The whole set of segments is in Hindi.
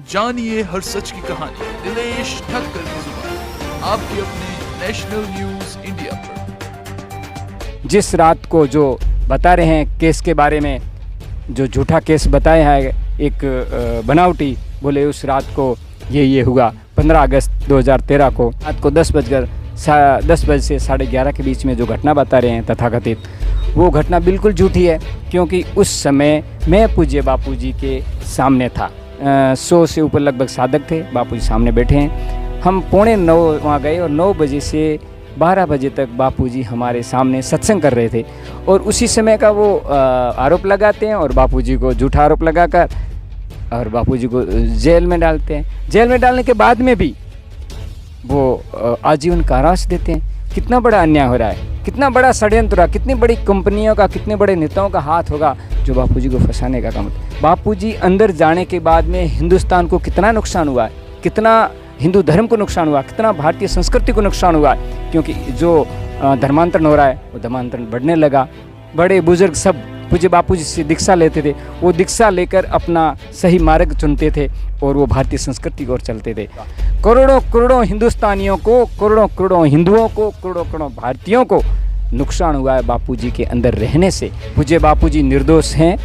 जानिए हर सच की कहानी दिनेश ठक्कर की जुबान आपके अपने नेशनल न्यूज इंडिया पर। जिस रात को जो बता रहे हैं केस के बारे में, जो झूठा केस बताया है एक बनावटी, बोले उस रात को ये हुआ 15 अगस्त 2013 को रात को 10 बजे से 11:30 के बीच में जो घटना बता रहे हैं तथाकथित, वो घटना बिल्कुल झूठी है। क्योंकि उस समय मैं पूज्य बापूजी के सामने था। 100 से ऊपर लगभग साधक थे, बापूजी सामने बैठे हैं। हम 8:45 वहाँ गए और 9 बजे से 12 बजे तक बापूजी हमारे सामने सत्संग कर रहे थे। और उसी समय का वो आरोप लगाते हैं और बापूजी को झूठा आरोप लगाकर और बापूजी को जेल में डालते हैं। जेल में डालने के बाद में भी वो आजीवन कारावास देते हैं। कितना बड़ा अन्याय हो रहा है, कितना बड़ा षड्यंत्र, कितनी बड़ी कंपनियों का, कितने बड़े नेताओं का हाथ होगा जो बापूजी को फंसाने का काम। बापूजी अंदर जाने के बाद में हिंदुस्तान को कितना नुकसान हुआ है, कितना हिंदू धर्म को नुकसान हुआ, कितना भारतीय संस्कृति को नुकसान हुआ है। क्योंकि जो धर्मांतरण हो रहा है वो धर्मांतरण बढ़ने लगा। बड़े बुजुर्ग सब पूज्य बापूजी से दीक्षा लेते थे, वो दीक्षा लेकर अपना सही मार्ग चुनते थे और वो भारतीय संस्कृति की ओर चलते थे। करोड़ों करोड़ों हिंदुस्तानियों को, करोड़ों करोड़ों हिंदुओं को, करोड़ों करोड़ों भारतीयों को नुकसान हुआ है बापूजी के अंदर रहने से। पूज्य बापूजी निर्दोष हैं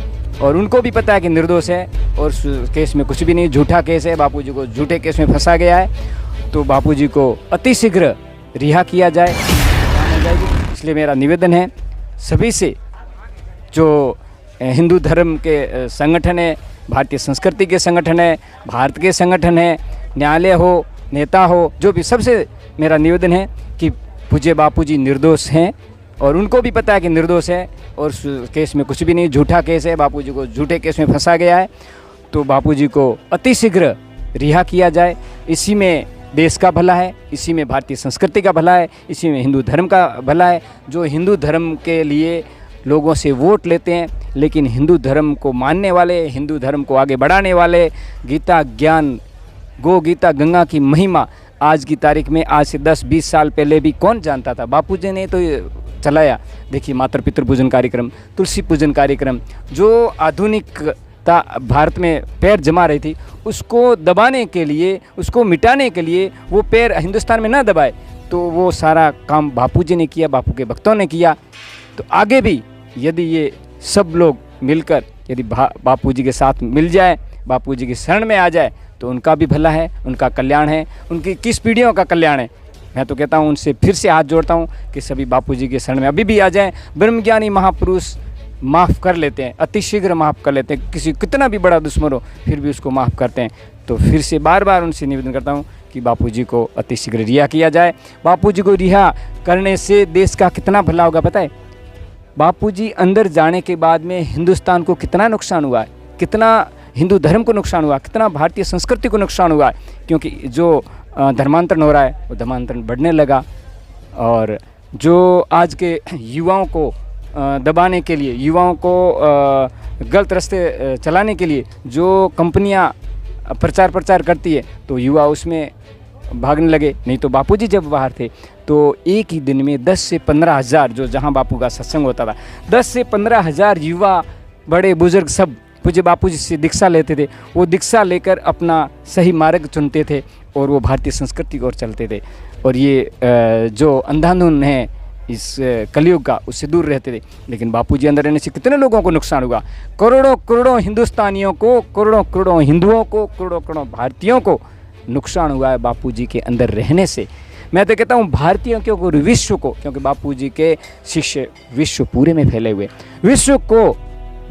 और उनको भी पता है कि निर्दोष है और केस में कुछ भी नहीं, झूठा केस है। बापूजी को झूठे केस में फंसा गया है, तो बापूजी को अतिशीघ्र रिहा किया जाए। इसलिए मेरा निवेदन है सभी से, जो हिंदू धर्म के संगठन है, भारतीय संस्कृति के संगठन है, भारत के संगठन है, न्यायालय हो, नेता हो, जो भी, सबसे मेरा निवेदन है कि पूज्य बापूजी निर्दोष हैं और उनको भी पता है कि निर्दोष है और केस में कुछ भी नहीं, झूठा केस है। बापूजी को झूठे केस में फंसा गया है, तो बापूजी को अतिशीघ्र रिहा किया जाए। इसी में देश का भला है, इसी में भारतीय संस्कृति का भला है, इसी में हिंदू धर्म का भला है। जो हिंदू धर्म के लिए लोगों से वोट लेते हैं, लेकिन हिंदू धर्म को मानने वाले, हिंदू धर्म को आगे बढ़ाने वाले, गीता ज्ञान, गो गीता गंगा की महिमा आज की तारीख में, आज से 10-20 साल पहले भी कौन जानता था। बापूजी ने तो चलाया। देखिए मातृ पितृ पूजन कार्यक्रम, तुलसी पूजन कार्यक्रम, जो आधुनिकता भारत में पैर जमा रही थी, उसको दबाने के लिए, उसको मिटाने के लिए वो पैर हिंदुस्तान में ना दबाए, तो वो सारा काम बापूजी ने किया, बापू के भक्तों ने किया। तो आगे भी यदि ये सब लोग मिलकर यदि बापूजी के साथ मिल जाए, बापूजी की शरण में आ जाए, तो उनका भी भला है, उनका कल्याण है, उनकी किस पीढ़ियों का कल्याण है। मैं तो कहता हूँ, उनसे फिर से हाथ जोड़ता हूँ कि सभी बापूजी के शरण में अभी भी आ जाएं। ब्रह्मज्ञानी महापुरुष माफ़ कर लेते हैं, अतिशीघ्र माफ़ कर लेते हैं। किसी कितना भी बड़ा दुश्मन हो फिर भी उसको माफ़ करते हैं। तो फिर से बार बार उनसे निवेदन करता हूँ कि बापूजी को अतिशीघ्र रिहा किया जाए। बापूजी को रिहा करने से देश का कितना भला होगा पता है। बापूजी अंदर जाने के बाद में हिंदुस्तान को कितना नुकसान हुआ है, कितना हिंदू धर्म को नुकसान हुआ, कितना भारतीय संस्कृति को नुकसान हुआ है। क्योंकि जो धर्मांतरण हो रहा है वो धर्मांतरण बढ़ने लगा। और जो आज के युवाओं को दबाने के लिए, युवाओं को गलत रास्ते चलाने के लिए जो कंपनियां प्रचार करती है, तो युवा उसमें भागने लगे। नहीं तो बापूजी जब बाहर थे तो एक ही दिन में 10 से 15 हज़ार, जो जहां बापू का सत्संग होता था, 10 से 15 हज़ार युवा, बड़े बुजुर्ग सब पूज्य बापूजी से दीक्षा लेते थे। वो दीक्षा लेकर अपना सही मार्ग चुनते थे और वो भारतीय संस्कृति की ओर चलते थे। और ये जो अंधाधुन है इस कलयुग का, उससे दूर रहते थे। लेकिन बापूजी अंदर रहने से कितने लोगों को नुकसान हुआ। करोड़ों करोड़ों हिंदुस्तानियों को, करोड़ों करोड़ों हिंदुओं को, करोड़ों करोड़ों भारतीयों को नुकसान हुआ है बापूजी के अंदर रहने से। मैं तो कहता हूँ भारतीयों के और विश्व को, क्योंकि बापूजी के शिष्य विश्व पूरे में फैले हुए, विश्व को,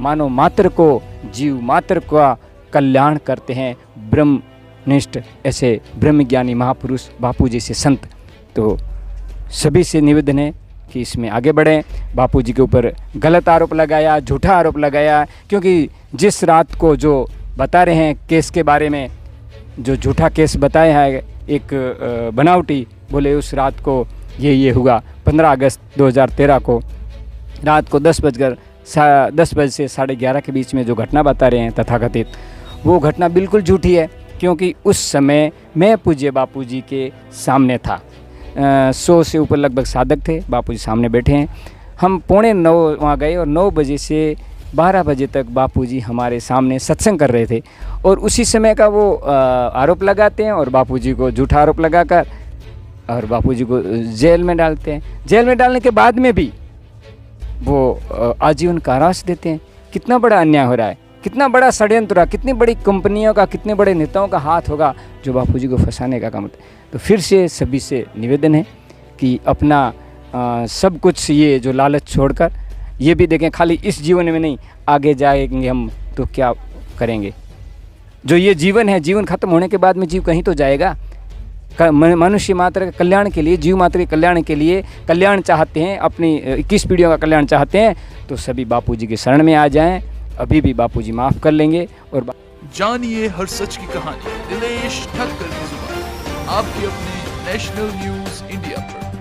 मानव मात्र को, जीव मात्र का कल्याण करते हैं ब्रह्मनिष्ठ ऐसे ब्रह्मज्ञानी महापुरुष बापूजी से संत। तो सभी से निवेदन है कि इसमें आगे बढ़ें। बापूजी के ऊपर गलत आरोप लगाया, झूठा आरोप लगाया। क्योंकि जिस रात को जो बता रहे हैं केस के बारे में, जो झूठा केस बताया है एक बनावटी, बोले उस रात को ये हुआ 15 अगस्त 2013 को रात को 10 बजे से 11:30 के बीच में जो घटना बता रहे हैं तथाकथित, वो घटना बिल्कुल झूठी है। क्योंकि उस समय मैं पूज्य बापूजी के सामने था। 100 से ऊपर लगभग साधक थे, बापूजी सामने बैठे हैं। हम 8:45 वहाँ गए और 9 बजे से 12 बजे तक बापूजी हमारे सामने सत्संग कर रहे थे और उसी समय का वो आरोप लगाते हैं और बापूजी को झूठा आरोप लगाकर और बापूजी को जेल में डालते हैं। जेल में डालने के बाद में भी वो आजीवन कारावास देते हैं। कितना बड़ा अन्याय हो रहा है, कितना बड़ा षड्यंत्र रहा, कितनी बड़ी कंपनियों का, कितने बड़े नेताओं का हाथ होगा जो बापूजी को फंसाने का काम होता है। तो फिर से सभी से निवेदन है कि अपना सब कुछ ये जो लालच छोड़कर ये भी देखें, खाली इस जीवन में नहीं, आगे जाएंगे हम तो क्या करेंगे। जो ये जीवन है, जीवन खत्म होने के बाद में जीव कहीं तो जाएगा। मनुष्य मात्र के कल्याण के लिए, जीव मात्र के कल्याण के लिए कल्याण चाहते हैं, अपनी 21 पीढ़ियों का कल्याण चाहते हैं, तो सभी बापूजी के शरण में आ जाएं। अभी भी बापूजी माफ़ कर लेंगे। और जानिए हर सच की कहानी दिनेश ठक्कर की जुबान, आपके अपने नेशनल न्यूज़ इंडिया पर।